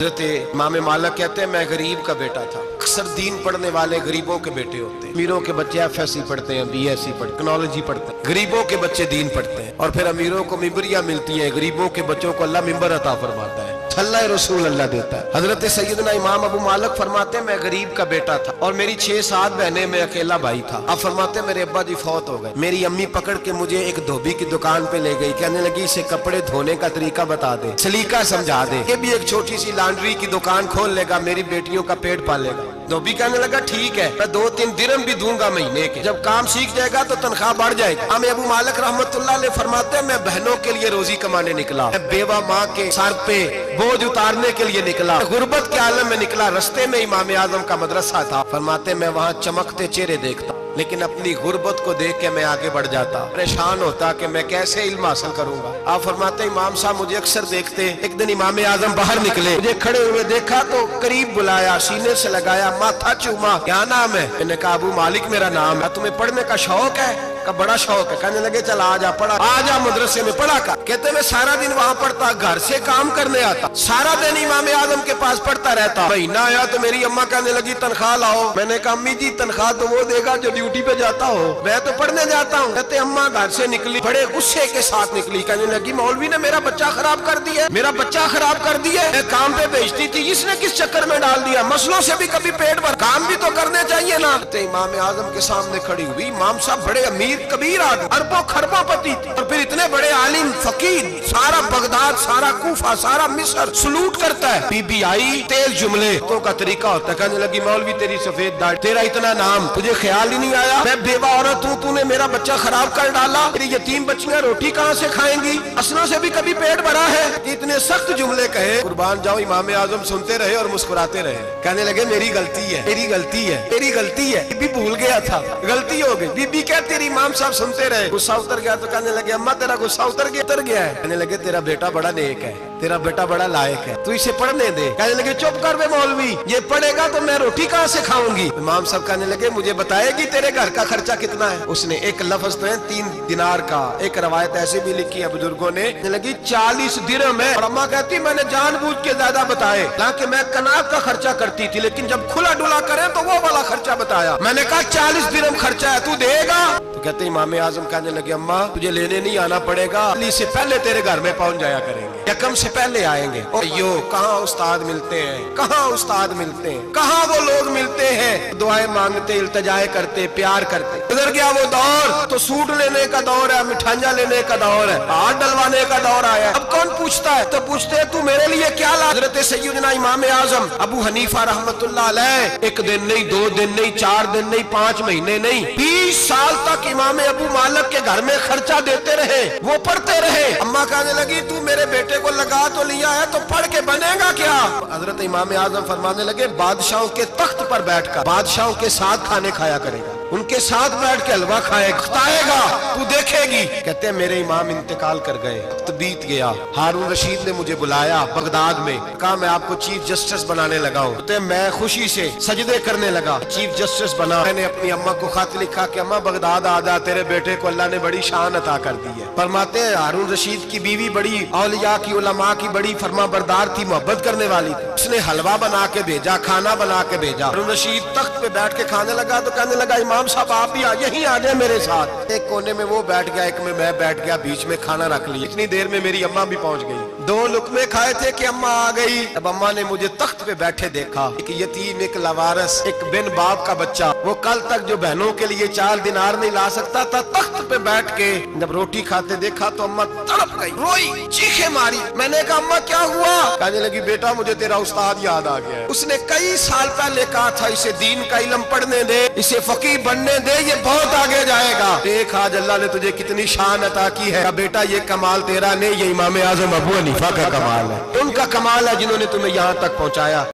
हज़रत इमाम मालिक कहते हैं मैं गरीब का बेटा था। अक्सर दीन पढ़ने वाले गरीबों के बेटे होते हैं। अमीरों के बच्चे FSC पढ़ते हैं, BSc पढ़ते, टेक्नोलॉजी पढ़ते हैं। गरीबों के बच्चे दीन पढ़ते हैं और फिर अमीरों को मिंबरियां मिलती हैं। गरीबों के बच्चों को अल्लाह मिंबर अता फरमाता है, अल्लाह रसूल अल्लाह देता है। हजरत सैयदना इमाम अबू मालिक फरमाते हैं मैं गरीब का बेटा था और मेरी 6-7 बहनें, मैं अकेला भाई था। अब फरमाते मेरे अब्बा जी फौत हो गए। मेरी अम्मी पकड़ के मुझे एक धोबी की दुकान पे ले गई, कहने लगी इसे कपड़े धोने का तरीका बता दे, सलीका समझा दे, ये भी एक छोटी सी लॉन्ड्री की दुकान खोल लेगा, मेरी बेटियों का पेट पालेगा। धोबी कहने लगा ठीक है, मैं 2-3 दिरहम भी दूंगा महीने के, जब काम सीख जाएगा तो तनख्वाह बढ़ जाएगी। हम अबू मालिक रहमतुल्लाह अलैह फरमाते हैं मैं बहनों के लिए रोजी कमाने निकला, मैं बेवा माँ के सर पे बोझ उतारने के लिए निकला, गुर्बत के आलम में निकला। रस्ते में इमाम आजम का मदरसा था। फरमाते मैं वहाँ चमकते चेहरे देखता, लेकिन अपनी गुर्बत को देख के मैं आगे बढ़ जाता, परेशान होता कि मैं कैसे इल्म हासिल करूंगा। आप फरमाते इमाम साहब मुझे अक्सर देखते। एक दिन इमाम आजम बाहर निकले, मुझे खड़े हुए देखा तो करीब बुलाया, सीने से लगाया, माथा चूमा, क्या नाम है? मैंने कहा अबू मालिक मेरा नाम है। तुम्हें पढ़ने का शौक है? का बड़ा शौक है। कहने लगे चल आजा पढ़ा, आजा मदरसे में पढ़ा कर। कहते मैं सारा दिन वहाँ पढ़ता, घर से काम करने आता, सारा दिन इमाम आजम के पास पढ़ता रहता। महीना आया तो मेरी अम्मा कहने लगी तनख्वाह लाओ। मैंने कहा अम्मी जी तनख्वाह तो वो देगा जो ड्यूटी पे जाता हो, मैं तो पढ़ने जाता हूँ। कहते अम्मा घर से निकली, बड़े गुस्से के साथ निकली, कहने लगी मौलवी ने मेरा बच्चा खराब कर दिया, मेरा बच्चा खराब कर दिया। मैं काम पे भेजती थी, इसने किस चक्कर में डाल दिया? मसलों से भी कभी पेट भर, काम भी तो करने चाहिए ना। इमाम आजम के सामने खड़ी हुई, इमाम साहब बड़े अमीर कबीर आदमी, अरबों खरबों पति थी और फिर इतने बड़े आलिम फकीर, सारा बगदाद, सारा कूफा, सारा मिस्र सलूट करता है। बीबी आई, तेज जुमले तो का तरीका होता है। कहने लगी मौलवी तेरी सफेद दाढ़ी, तेरा इतना नाम, तुझे ख्याल ही नहीं आया मैं बेवा औरत हूँ, तूने मेरा बच्चा खराब कर डाला, मेरी यतीम बच्चियां रोटी कहाँ से खाएंगी? असलों से भी कभी पेट भरा है? इतने सख्त जुमले कहे, कुर्बान जाओ इमाम आजम सुनते रहे और मुस्कुराते रहे। कहने लगे मेरी गलती है, मेरी गलती है, मेरी गलती है, बीबी भूल गया था, गलती हो गई। बीबी कहती रही, इमाम साहब सुनते रहे। गुस्सा उतर गया तो कहने लगे अम्मा तेरा गुस्सा उतर गया है। कहने लगे तेरा बेटा बड़ा नेक है, तेरा बेटा बड़ा लायक है, तू इसे पढ़ने दे। कहने लगे चुप कर बे मौलवी, ये पढ़ेगा तो मैं रोटी कहाँ से खाऊंगी? इमाम साहब कहने लगे मुझे बताएगी तेरे घर का खर्चा कितना है? उसने एक लफ्ज तो है 3 दिनार का, एक रवायत ऐसे भी लिखी है बुजुर्गों ने, लगी 40 दिरहम है। और अम्मा कहती मैंने जानबूझ के ज्यादा बताए, ताकि मैं कनाब का खर्चा करती थी, लेकिन जब खुला डुला करे तो वो वाला खर्चा बताया। मैंने कहा 40 दिरहम खर्चा है, तू देगा? तो कहते इमाम आजम कहने लगे अम्मा तुझे लेने नहीं आना पड़ेगा, से पहले तेरे घर में पहुंच जाया करेंगे, यकम से पहले आएंगे। और यो कहाँ उस्ताद मिलते हैं, कहाँ उस्ताद मिलते हैं, कहाँ वो लोग मिलते हैं दुआएं मांगते, इल्तिजाएं करते, प्यार करते। गुजर गया वो दौर, तो सूट लेने का दौर है, मिठाइयां लेने का दौर है, हाथ डलवाने का दौर आया। अब कौन पूछता है? तो पूछते हैं तू मेरे लिए क्या ला? हजरत सैयदना इमाम आजम अबू हनीफा रहमतुल्लाह अलैह 1 दिन नहीं, 2 दिन नहीं, 4 दिन नहीं, 5 महीने नहीं, 20 साल तक इमाम अबू मालिक के घर में खर्चा देते रहे, वो पढ़ते रहे। अम्मा कहने लगी तू मेरे बेटे को लगा तो लिया है, तो पढ़ के बनेगा क्या? हजरत इमाम आजम फरमाने लगे बादशाहों के तख्त पर बैठकर बादशाहों के साथ खाने खाया करेगा, उनके साथ बैठ के हलवा खाएगा, तू देखेगी। कहते हैं मेरे इमाम इंतकाल कर गए, तो बीत गया। हारून रशीद ने मुझे बुलाया बगदाद में, कहा मैं आपको चीफ जस्टिस बनाने लगा हूँ। तो मैं खुशी से सजदे करने लगा, चीफ जस्टिस बना। मैंने अपनी अम्मा को खत लिखा कि अम्मा बगदाद आ जा, तेरे बेटे को अल्लाह ने बड़ी शान अता कर दी है। फरमाते हैं हारून रशीद की बीवी बड़ी औलिया की, उलमा की बड़ी फरमाबरदार थी, मोहब्बत करने वाली थी। उसने हलवा बना के भेजा, खाना बना के भेजा। हारून रशीद तख्त पे बैठ के खाने लगा तो कहने लगा इमाम साहब आप भी यहीं आ जाए मेरे साथ। एक कोने में वो बैठ गया, एक में मैं बैठ गया, बीच में खाना रख लिया। इतनी देर में मेरी अम्मा भी पहुंच गई। 2 लुकमे खाए थे कि अम्मा आ गई। अब अम्मा ने मुझे तख्त पे बैठे देखा, एक यतीम, एक लवारस, एक बिन बाप का बच्चा, वो कल तक जो बहनों के लिए 4 दिनार नहीं ला सकता था, तख्त पे बैठ के जब रोटी खाते देखा तो अम्मा तड़प गई, रोई, चीखे मारी। मैंने कहा अम्मा क्या हुआ? कहने लगी बेटा मुझे तेरा उस्ताद याद आ गया, उसने कई साल पहले कहा था इसे दीन का इल्म पढ़ने दे, इसे फकीह बनने दे, ये बहुत आगे जाएगा। देख आज अल्लाह ने तुझे कितनी शान अता की है। बेटा ये कमाल तेरा नहीं, ये इमाम आजम अबू हनीफा का कमाल है, उनका कमाल है जिन्होंने तुम्हें यहाँ तक पहुँचाया।